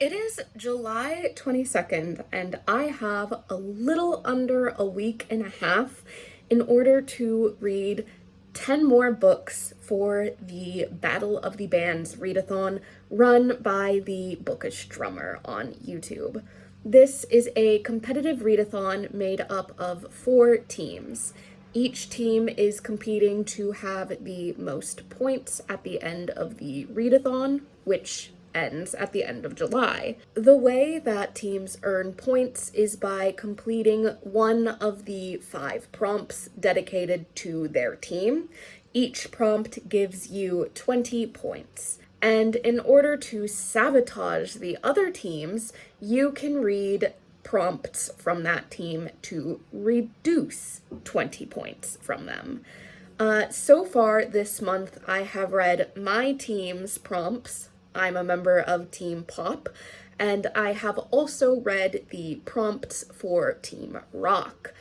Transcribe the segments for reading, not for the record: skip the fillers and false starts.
It is July 22nd, and I have a little under a week and a half in order to read 10 more books for the Battle of the Bands readathon run by the Bookish Drummer on YouTube. This is a competitive readathon made up of 4 teams. Each team is competing to have the most points at the end of the readathon, which ends at the end of July. The way that teams earn points is by completing one of the 5 prompts dedicated to their team. Each prompt gives you 20 points. And in order to sabotage the other teams, you can read prompts from that team to reduce 20 points from them. So far this month, I have read my team's prompts. I'm a member of Team Pop, and I have also read the prompts for Team Rock.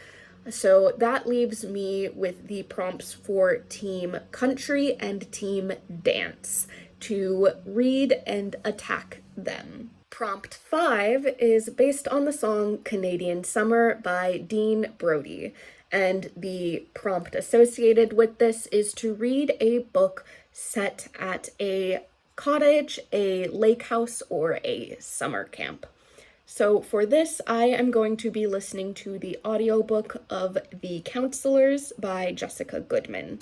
So that leaves me with the prompts for Team Country and Team Dance to read and attack them. Prompt 5 is based on the song Canadian Summer by Dean Brody, and the prompt associated with this is to read a book set at a cottage, a lake house, or a summer camp. So for this, I am going to be listening to the audiobook of The Counselors by Jessica Goodman.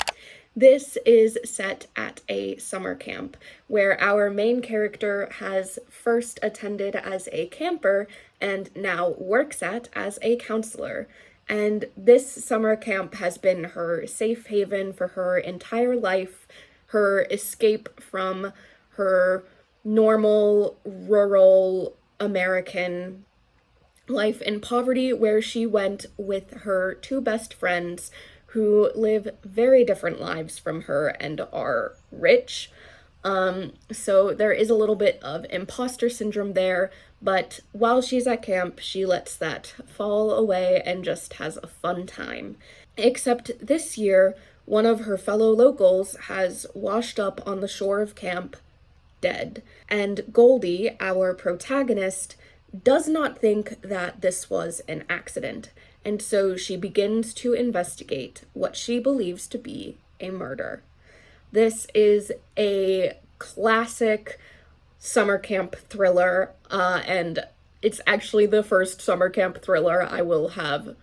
This is set at a summer camp where our main character has first attended as a camper and now works at as a counselor. And this summer camp has been her safe haven for her entire life, her escape from her normal rural American life in poverty, where she went with her 2 best friends who live very different lives from her and are rich. So there is a little bit of imposter syndrome there, but while she's at camp, she lets that fall away and just has a fun time. Except this year, one of her fellow locals has washed up on the shore of camp dead. And Goldie, our protagonist, does not think that this was an accident, and so she begins to investigate what she believes to be a murder. This is a classic summer camp thriller, and it's actually the first summer camp thriller I will have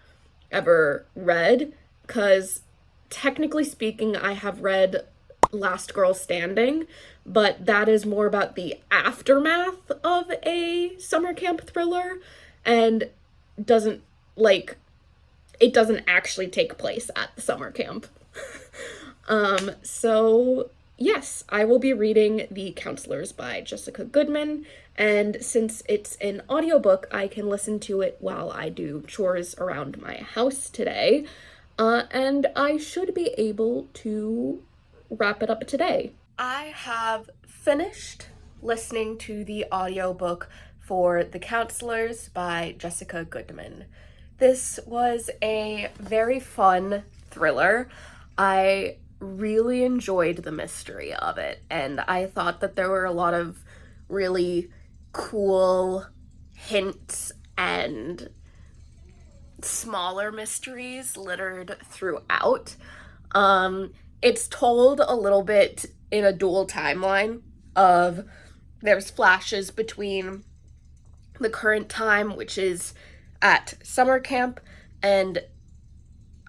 ever read, because technically speaking, I have read Last Girl Standing, but that is more about the aftermath of a summer camp thriller and doesn't actually take place at the summer camp. So yes, I will be reading The Counselors by Jessica Goodman, and since it's an audiobook, I can listen to it while I do chores around my house today, and I should be able to wrap it up today. I have finished listening to the audiobook for The Counselors by Jessica Goodman. This was a very fun thriller. I really enjoyed the mystery of it, and I thought that there were a lot of really cool hints and smaller mysteries littered throughout. It's told a little bit in a dual timeline of there's flashes between the current time, which is at summer camp, and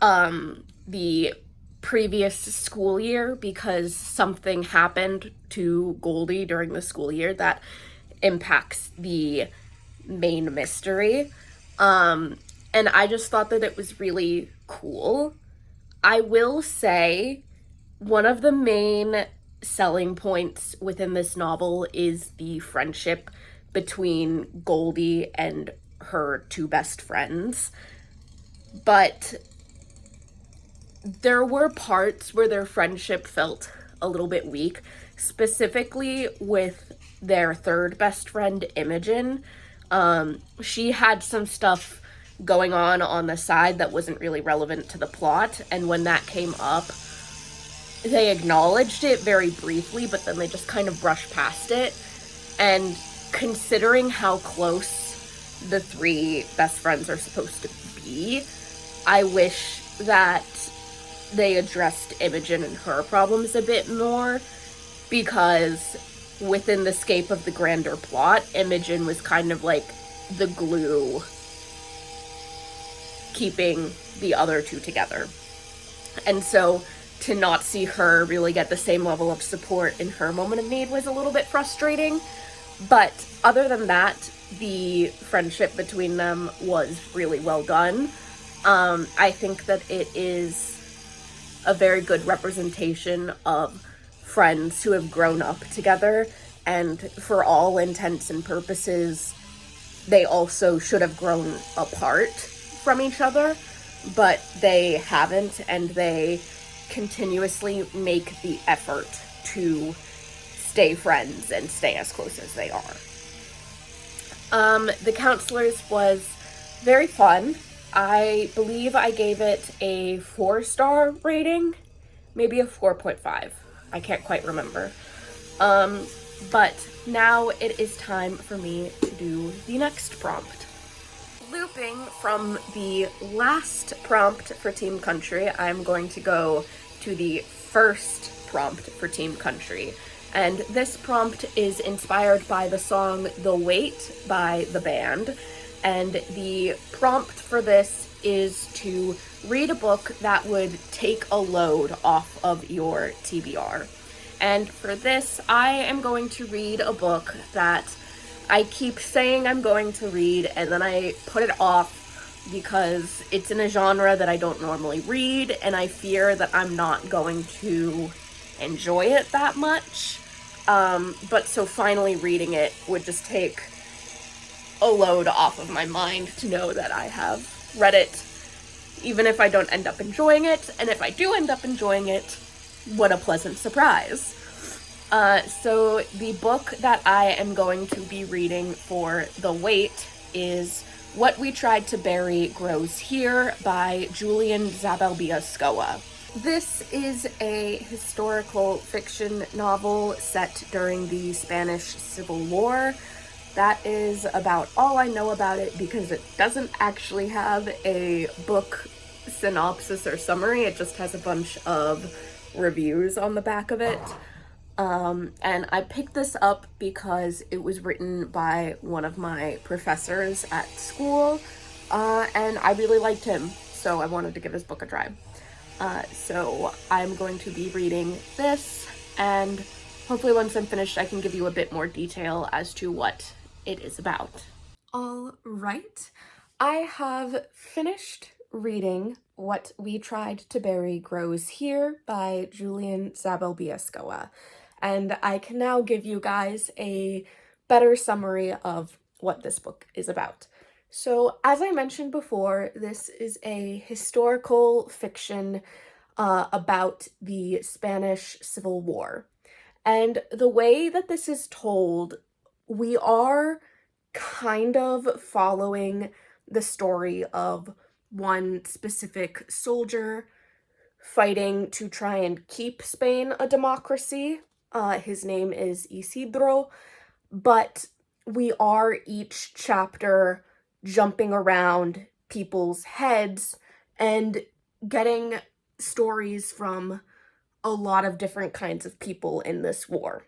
the previous school year, because something happened to Goldie during the school year that impacts the main mystery. And I just thought that it was really cool. I will say one of the main selling points within this novel is the friendship between Goldie and her 2 best friends. But there were parts where their friendship felt a little bit weak, specifically with their 3rd best friend, Imogen. She had some stuff going on the side that wasn't really relevant to the plot, and when that came up, they acknowledged it very briefly, but then they just kind of brushed past it. And considering how close the three best friends are supposed to be, I wish that they addressed Imogen and her problems a bit more, because within the scope of the grander plot, Imogen was kind of like the glue keeping the other two together. And so to not see her really get the same level of support in her moment of need was a little bit frustrating. But other than that, the friendship between them was really well done. I think that it is a very good representation of friends who have grown up together, and for all intents and purposes, they also should have grown apart from each other, but they haven't, and they continuously make the effort to stay friends and stay as close as they are. The Counselors was very fun. I believe I gave it a 4-star rating, maybe a 4.5. I can't quite remember. But now it is time for me to do the next prompt. Looping from the last prompt for Team Country, I'm going to go to the first prompt for Team Country. And this prompt is inspired by the song The Wait by the band. And the prompt for this is to read a book that would take a load off of your TBR. And for this, I am going to read a book that I keep saying I'm going to read, and then I put it off because it's in a genre that I don't normally read, and I fear that I'm not going to enjoy it that much. But so finally reading it would just take a load off of my mind to know that I have read it, even if I don't end up enjoying it. And if I do end up enjoying it, what a pleasant surprise. So the book that I am going to be reading for The Wait is What We Tried to Bury Grows Here by Julian Zabalbeascoa. This is a historical fiction novel set during the Spanish Civil War. That is about all I know about it, because it doesn't actually have a book synopsis or summary. It just has a bunch of reviews on the back of it. And I picked this up because it was written by one of my professors at school, and I really liked him, so I wanted to give his book a try. So I'm going to be reading this, and hopefully once I'm finished, I can give you a bit more detail as to what it is about. All right, I have finished reading What We Tried to Bury Grows Here by Julian Zabalbeascoa, and I can now give you guys a better summary of what this book is about. So, as I mentioned before, this is a historical fiction about the Spanish Civil War. And the way that this is told, we are kind of following the story of one specific soldier fighting to try and keep Spain a democracy. His name is Isidro, but we are each chapter jumping around people's heads and getting stories from a lot of different kinds of people in this war.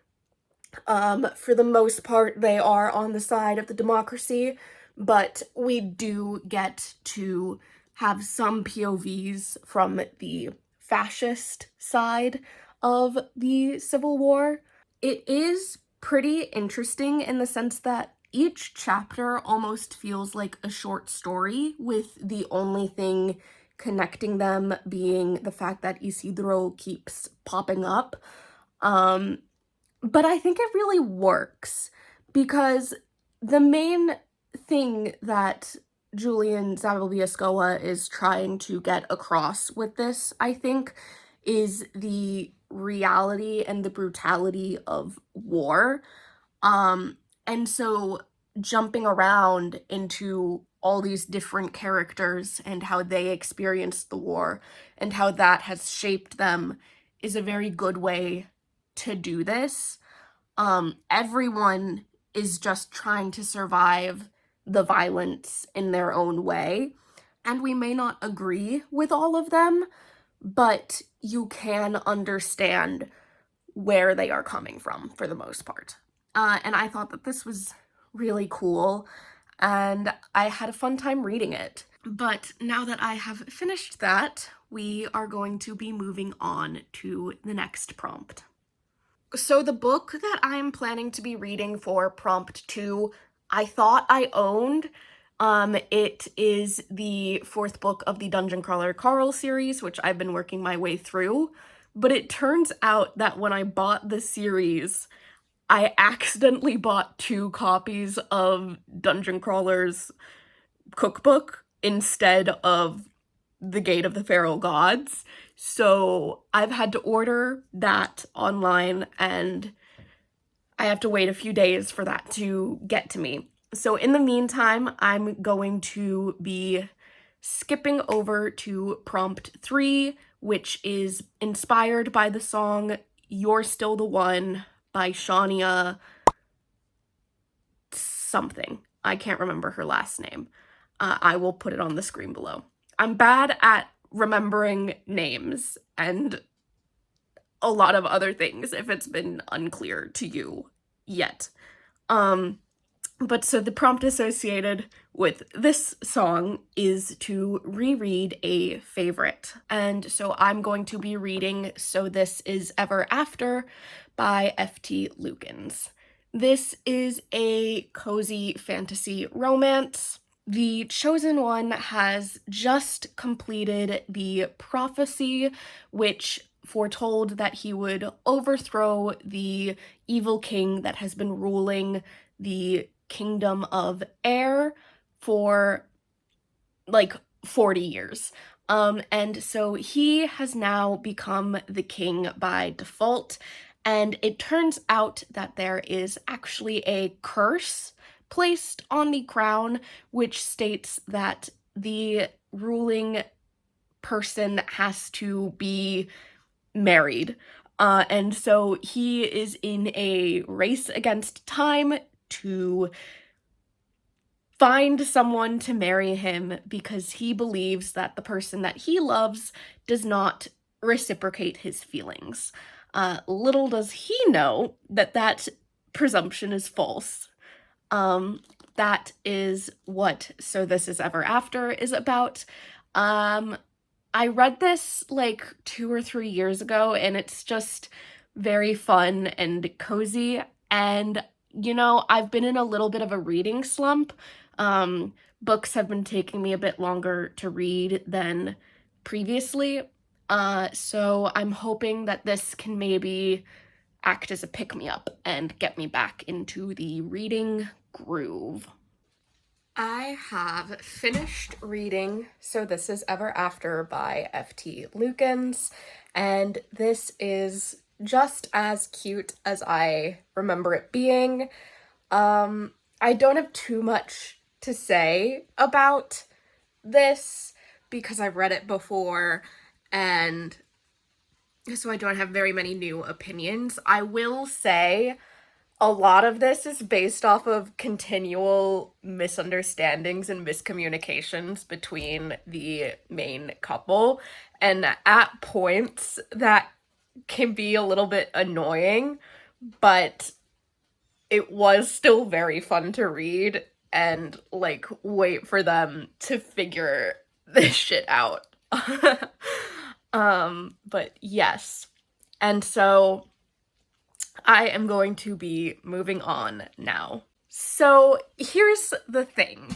For the most part, they are on the side of the democracy, but we do get to have some POVs from the fascist side of the Civil War. It is pretty interesting in the sense that each chapter almost feels like a short story, with the only thing connecting them being the fact that Isidro keeps popping up. But I think it really works, because the main thing that Julian Zabalbeascoa is trying to get across with this, I think, is the reality and the brutality of war. And so jumping around into all these different characters and how they experienced the war and how that has shaped them is a very good way to do this. Everyone is just trying to survive the violence in their own way. And we may not agree with all of them, but you can understand where they are coming from for the most part. And I thought that this was really cool, and I had a fun time reading it. But now that I have finished that, we are going to be moving on to the next prompt. So the book that I'm planning to be reading for prompt 2, I thought I owned. It is the 4th book of the Dungeon Crawler Carl series, which I've been working my way through. But it turns out that when I bought the series, I accidentally bought 2 copies of Dungeon Crawler's cookbook instead of The Gate of the Feral Gods. So I've had to order that online, and I have to wait a few days for that to get to me. So in the meantime, I'm going to be skipping over to prompt 3, which is inspired by the song You're Still the One by Shania something. I can't remember her last name. I will put it on the screen below. I'm bad at remembering names and a lot of other things if it's been unclear to you yet. But so the prompt associated with this song is to reread a favorite. And so I'm going to be reading So This Is Ever After by F.T. Lukens. This is a cozy fantasy romance. The Chosen One has just completed the prophecy, which foretold that he would overthrow the evil king that has been ruling the kingdom of air for like 40 years. And so he has now become the king by default, and it turns out that there is actually a curse placed on the crown, which states that the ruling person has to be married. And so he is in a race against time to find someone to marry him because he believes that the person that he loves does not reciprocate his feelings. Little does he know that that presumption is false. That is what So This Is Ever After is about. I read this like 2 or 3 years ago, and it's just very fun and cozy. And, you know, I've been in a little bit of a reading slump. Books have been taking me a bit longer to read than previously. So I'm hoping that this can maybe act as a pick-me-up and get me back into the reading groove. I have finished reading So This Is Ever After by F.T. Lukens, and this is just as cute as I remember it being. I don't have too much to say about this because I've read it before, and so I don't have very many new opinions. I will say a lot of this is based off of continual misunderstandings and miscommunications between the main couple, and at points that can be a little bit annoying, but it was still very fun to read and like wait for them to figure this shit out. But yes. And so I am going to be moving on now. So here's the thing.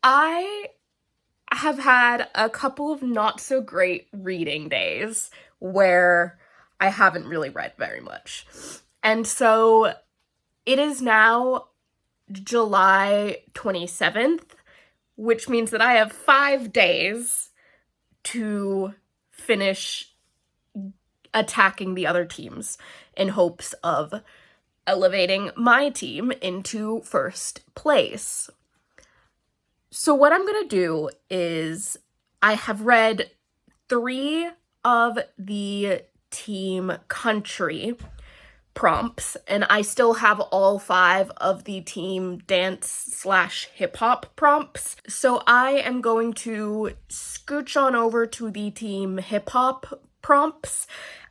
I have had a couple of not so great reading days where I haven't really read very much. And so it is now July 27th, which means that I have 5 days to finish attacking the other teams in hopes of elevating my team into first place. So what I'm gonna do is I have read 3 of the team country prompts, and I still have all 5 of the team dance/hip-hop prompts. So I am going to scooch on over to the team hip-hop prompts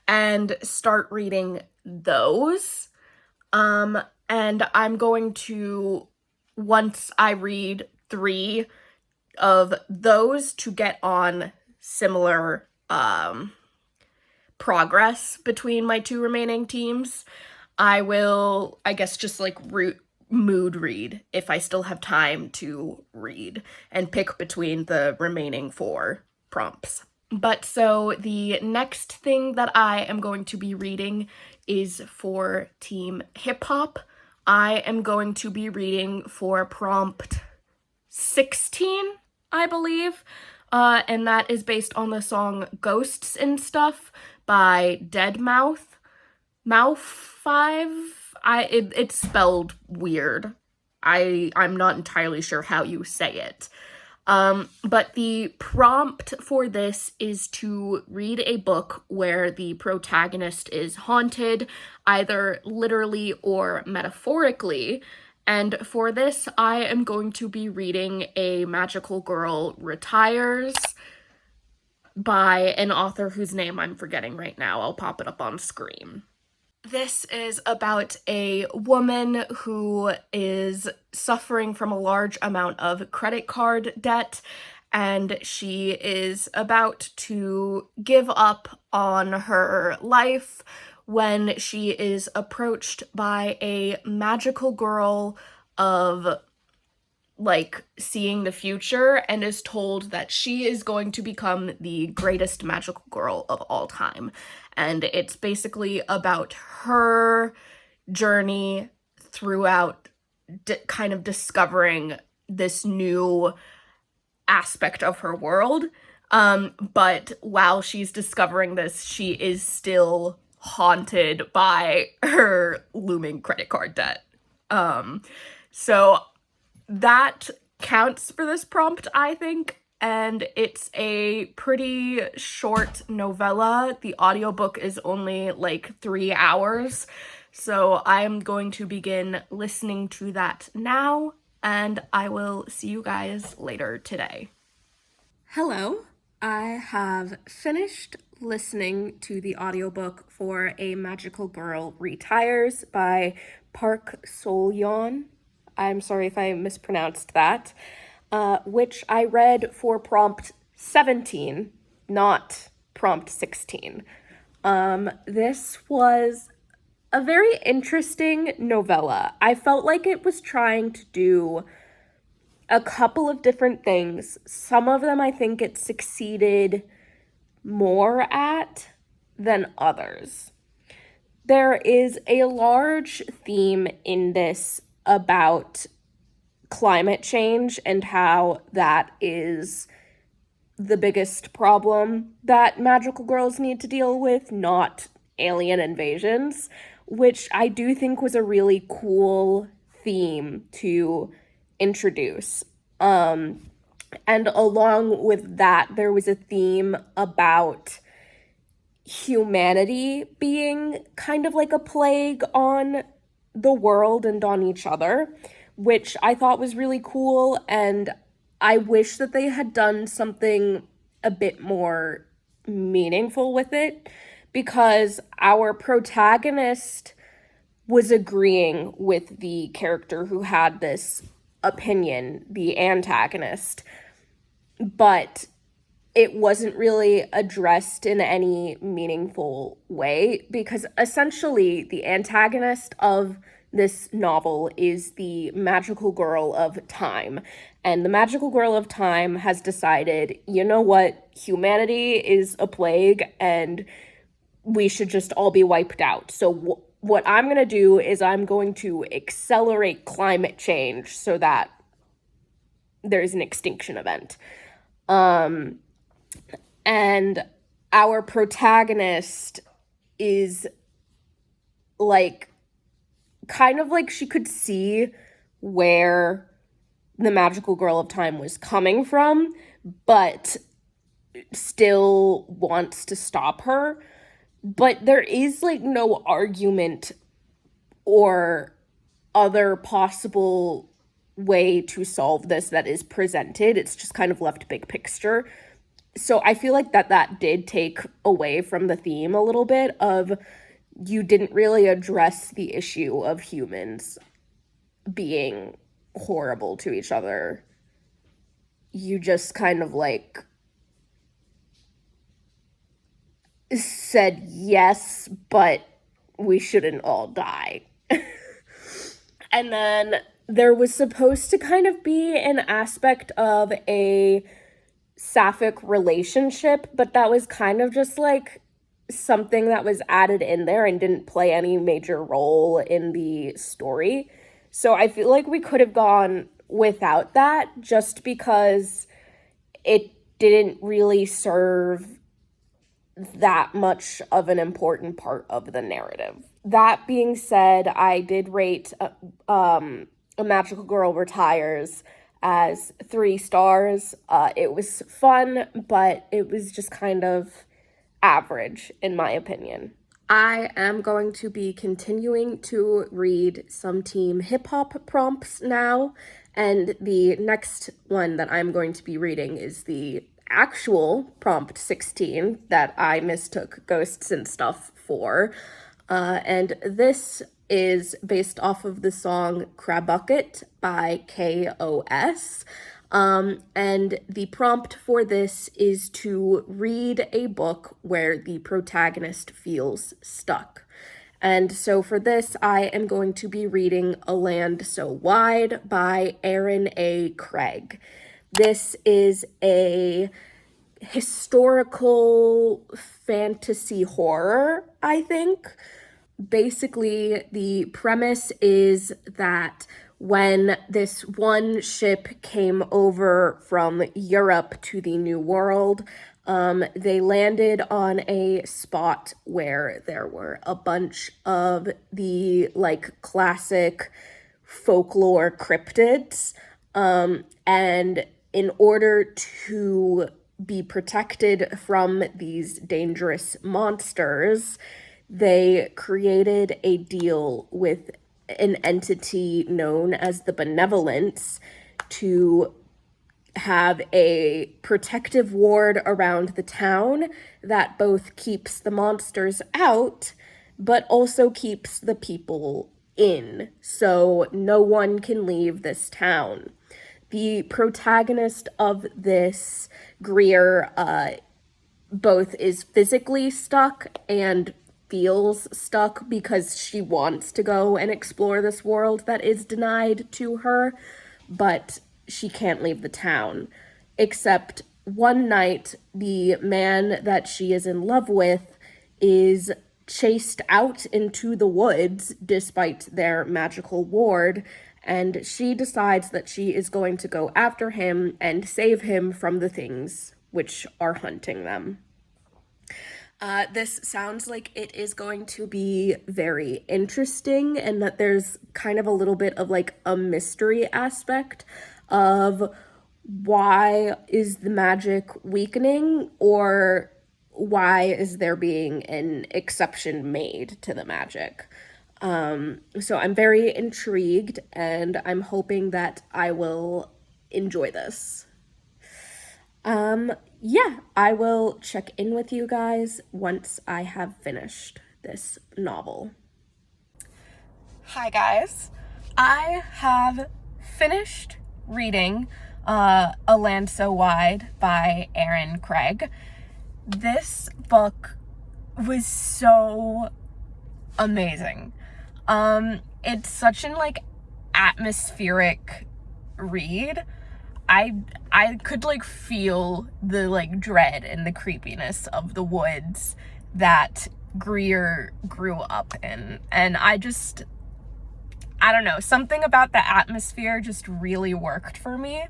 and start reading those. And I'm going to, once I read 3 of those, to get on similar progress between my 2 remaining teams, I will, I guess, just like mood read if I still have time to read and pick between the remaining 4 prompts. But so the next thing that I am going to be reading is for team hip hop. I am going to be reading for prompt 16, I believe. And that is based on the song Ghosts and Stuff by Deadmau5. It's spelled weird. I'm not entirely sure how you say it. But the prompt for this is to read a book where the protagonist is haunted, either literally or metaphorically. And for this, I am going to be reading A Magical Girl Retires by an author whose name I'm forgetting right now. I'll pop it up on screen. This is about a woman who is suffering from a large amount of credit card debt, and she is about to give up on her life when she is approached by a magical girl of, like, seeing the future, and is told that she is going to become the greatest magical girl of all time. And it's basically about her journey throughout kind of discovering this new aspect of her world. But while she's discovering this, she is still haunted by her looming credit card debt. So that counts for this prompt, I think, and it's a pretty short novella. The audiobook is only like 3 hours, so I'm going to begin listening to that now, and I will see you guys later today. Hello, I have finished listening to the audiobook for A Magical Girl Retires by Park Seolyeon. I'm sorry if I mispronounced that, which I read for prompt 17, not prompt 16. This was a very interesting novella. I felt like it was trying to do a couple of different things. Some of them I think it succeeded more at than others. There is a large theme in this about climate change and how that is the biggest problem that magical girls need to deal with, not alien invasions, which I do think was a really cool theme to introduce. And along with that, there was a theme about humanity being kind of like a plague on the world and on each other, which I thought was really cool, and I wish that they had done something a bit more meaningful with it, because our protagonist was agreeing with the character who had this opinion, the antagonist, but it wasn't really addressed in any meaningful way, because essentially the antagonist of this novel is the magical girl of time. And the magical girl of time has decided, you know what, humanity is a plague and we should just all be wiped out. So what I'm going to do is I'm going to accelerate climate change so that there's an extinction event. And our protagonist is like, kind of like she could see where the magical girl of time was coming from, but still wants to stop her. But there is like no argument or other possible way to solve this that is presented. It's just kind of left big picture. So I feel like that did take away from the theme a little bit of, you didn't really address the issue of humans being horrible to each other. You just kind of like said yes, but we shouldn't all die. And then there was supposed to kind of be an aspect of a sapphic relationship, but that was kind of just like something that was added in there and didn't play any major role in the story. So I feel like we could have gone without that, just because it didn't really serve that much of an important part of the narrative. That being said, I did rate A Magical Girl Retires as 3 stars. It was fun, but it was just kind of average, in my opinion. I am going to be continuing to read some teen hip-hop prompts now, and the next one that I'm going to be reading is the actual prompt 16 that I mistook Ghosts and Stuff for. And this is based off of the song Crabucket by KOS. And the prompt for this is to read a book where the protagonist feels stuck. And so for this, I am going to be reading A Land So Wide by Erin A. Craig. This is a historical fantasy horror, I think. Basically, the premise is that when this one ship came over from Europe to the New World, they landed on a spot where there were a bunch of the like classic folklore cryptids, and in order to be protected from these dangerous monsters, they created a deal with an entity known as the Benevolence to have a protective ward around the town that both keeps the monsters out, but also keeps the people in, so no one can leave this town. The protagonist of this, Greer, both is physically stuck and feels stuck because she wants to go and explore this world that is denied to her, but she can't leave the town. Except one night, the man that she is in love with is chased out into the woods despite their magical ward, and she decides that she is going to go after him and save him from the things which are hunting them. This sounds like it is going to be very interesting, and that there's kind of a little bit of like a mystery aspect of why is the magic weakening, or why is there being an exception made to the magic. So I'm very intrigued, and I'm hoping that I will enjoy this. Yeah, I will check in with you guys once I have finished this novel. Hi guys, I have finished reading A Land So Wide by Erin Craig. This book was so amazing. It's such an like atmospheric read. I could like feel the like dread and the creepiness of the woods that Greer grew up in, and I don't know, something about the atmosphere just really worked for me.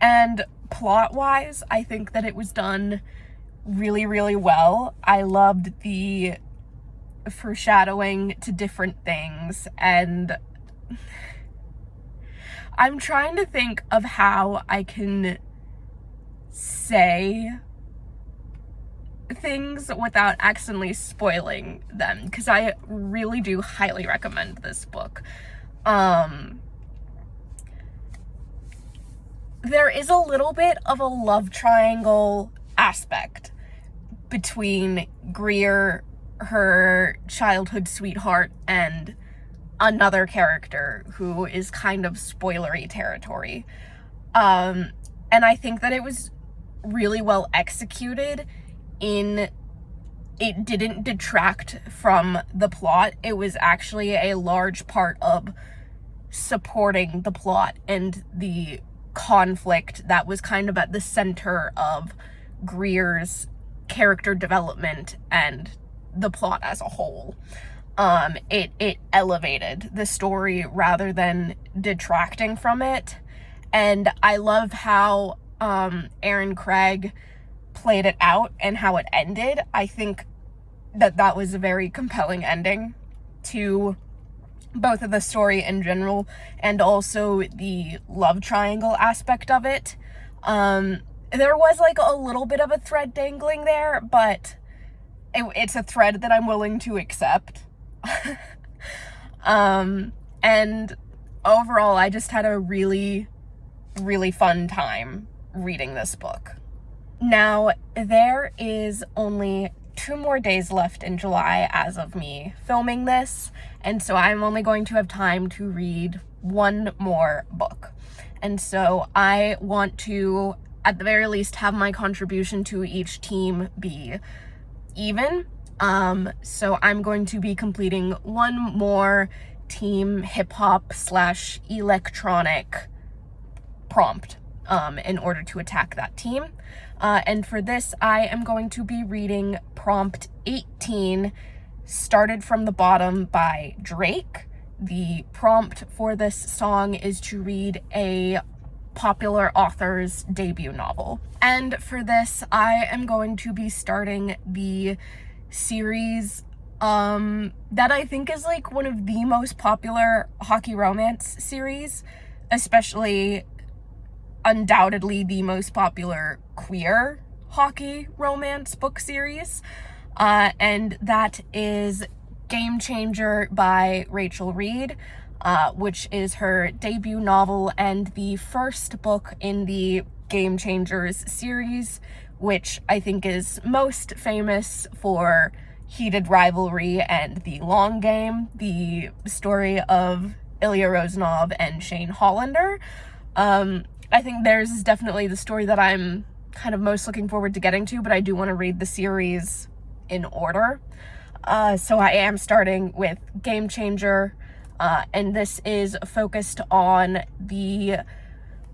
And plot-wise, I think that it was done really, really well. I loved the foreshadowing to different things, and I'm trying to think of how I can say things without accidentally spoiling them, because I really do highly recommend this book. There is a little bit of a love triangle aspect between Greer, her childhood sweetheart, and another character who is kind of spoilery territory. And I think that it was really well executed in it didn't detract from the plot. It was actually a large part of supporting the plot and the conflict that was kind of at the center of Greer's character development and the plot as a whole. It elevated the story rather than detracting from it. And I love how Erin Craig played it out and how it ended. I think that was a very compelling ending to both of the story in general and also the love triangle aspect of it. There was like a little bit of a thread dangling there, but it's a thread that I'm willing to accept. And overall, I just had a really, really fun time reading this book. Now, there is only 2 more days left in July as of me filming this, and so I'm only going to have time to read 1 more book. And so I want to, at the very least, have my contribution to each team be even. So I'm going to be completing 1 more team hip-hop / electronic prompt in order to attack that team. And for this, I am going to be reading prompt 18, Started from the Bottom by Drake. The prompt for this song is to read a popular author's debut novel. And for this, I am going to be starting the series that I think is like one of the most popular hockey romance series, especially undoubtedly the most popular queer hockey romance book series, and that is Game Changer by Reid, which is her debut novel and the first book in the Game Changers series, which I think is most famous for Heated Rivalry and The Long Game, the story of Ilya Rozanov and Shane Hollander. I think theirs is definitely the story that I'm kind of most looking forward to getting to, but I do want to read the series in order. So I am starting with Game Changer, and this is focused on the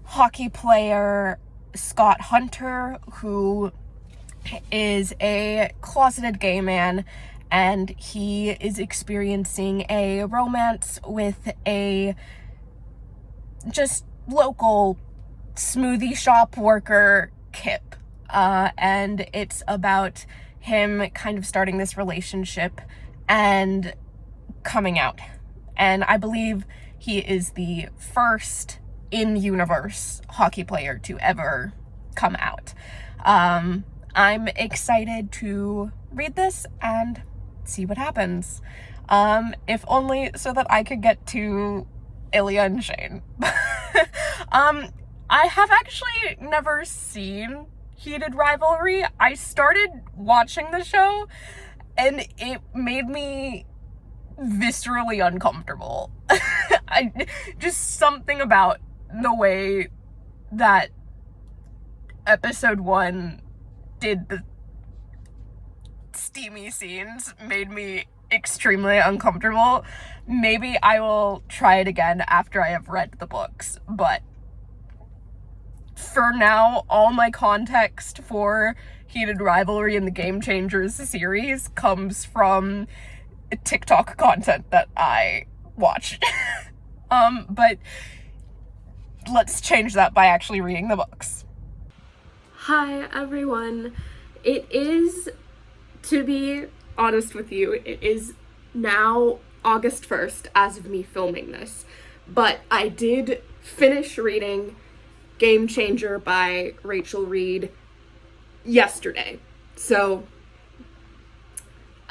hockey player Scott Hunter, who is a closeted gay man, and he is experiencing a romance with a just local smoothie shop worker, Kip. And it's about him kind of starting this relationship and coming out. And I believe he is the first in-universe hockey player to ever come out. I'm excited to read this and see what happens. If only so that I could get to Ilya and Shane. I have actually never seen Heated Rivalry. I started watching the show and it made me viscerally uncomfortable. Just something about the way that episode 1 did the steamy scenes made me extremely uncomfortable. Maybe I will try it again after I have read the books, but for now, all my context for Heated Rivalry and the Game Changers series comes from TikTok content that I watch. But let's change that by actually reading the books. Hi, everyone. It is, to be honest with you, it is now August 1st as of me filming this, but I did finish reading Game Changer by Reid yesterday. So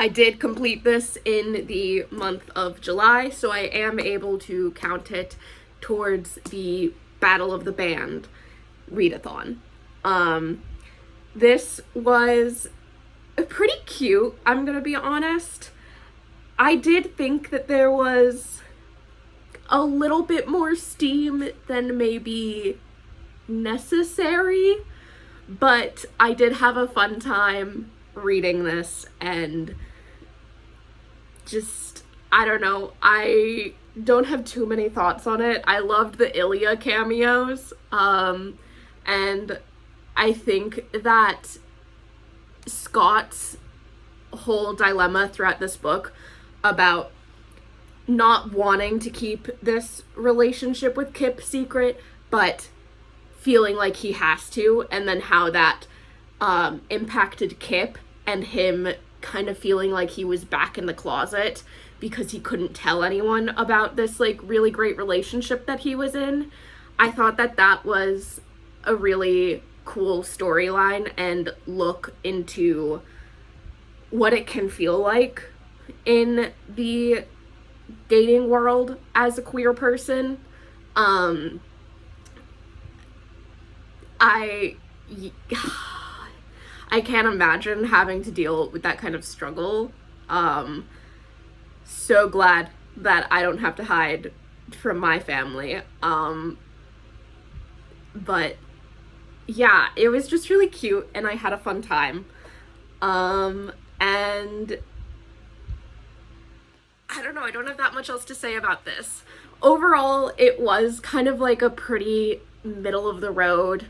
I did complete this in the month of July, so I am able to count it towards the Battle of the Band readathon. This was pretty cute, I'm gonna be honest. I did think that there was a little bit more steam than maybe necessary, but I did have a fun time reading this, and just, I don't know, I don't have too many thoughts on it. I loved the Ilya cameos, and I think that Scott's whole dilemma throughout this book about not wanting to keep this relationship with Kip secret, but feeling like he has to, and then how that impacted Kip and him kind of feeling like he was back in the closet because he couldn't tell anyone about this like really great relationship that he was in. I thought that that was a really cool storyline and look into what it can feel like in the dating world as a queer person. I can't imagine having to deal with that kind of struggle. So glad that I don't have to hide from my family. But yeah, it was just really cute and I had a fun time. And I don't know, I don't have that much else to say about this. Overall, it was kind of like a pretty middle of the road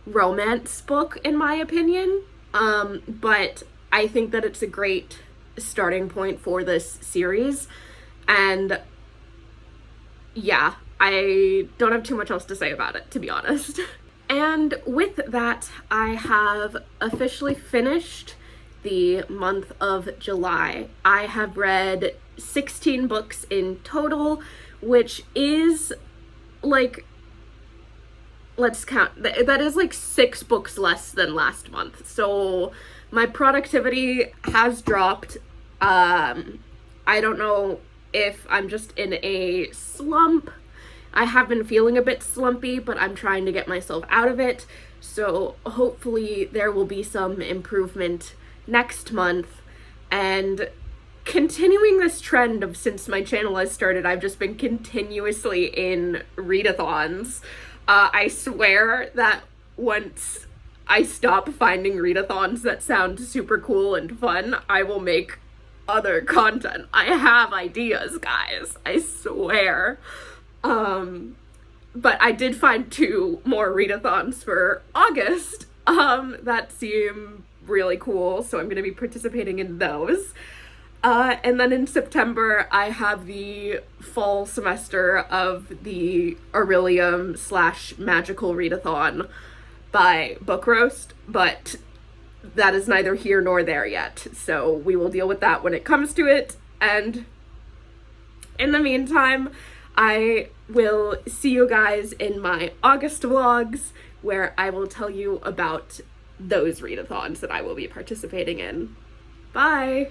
romance book in my opinion, but I think that it's a great starting point for this series, and yeah, I don't have too much else to say about it, to be honest. And with that, I have officially finished the month of July. I have read 16 books in total, which is like, let's count, that is like 6 books less than last month. So my productivity has dropped. I don't know if I'm just in a slump. I have been feeling a bit slumpy, but I'm trying to get myself out of it. So hopefully there will be some improvement next month. And continuing this trend of since my channel has started, I've just been continuously in readathons. I swear that once I stop finding readathons that sound super cool and fun, I will make other content. I have ideas, guys, I swear. But I did find 2 more readathons for August that seem really cool, so I'm going to be participating in those. And then in September, I have the fall semester of the Aurelium / Magical Readathon by Book Roast, but that is neither here nor there yet, so we will deal with that when it comes to it. And in the meantime, I will see you guys in my August vlogs, where I will tell you about those readathons that I will be participating in. Bye!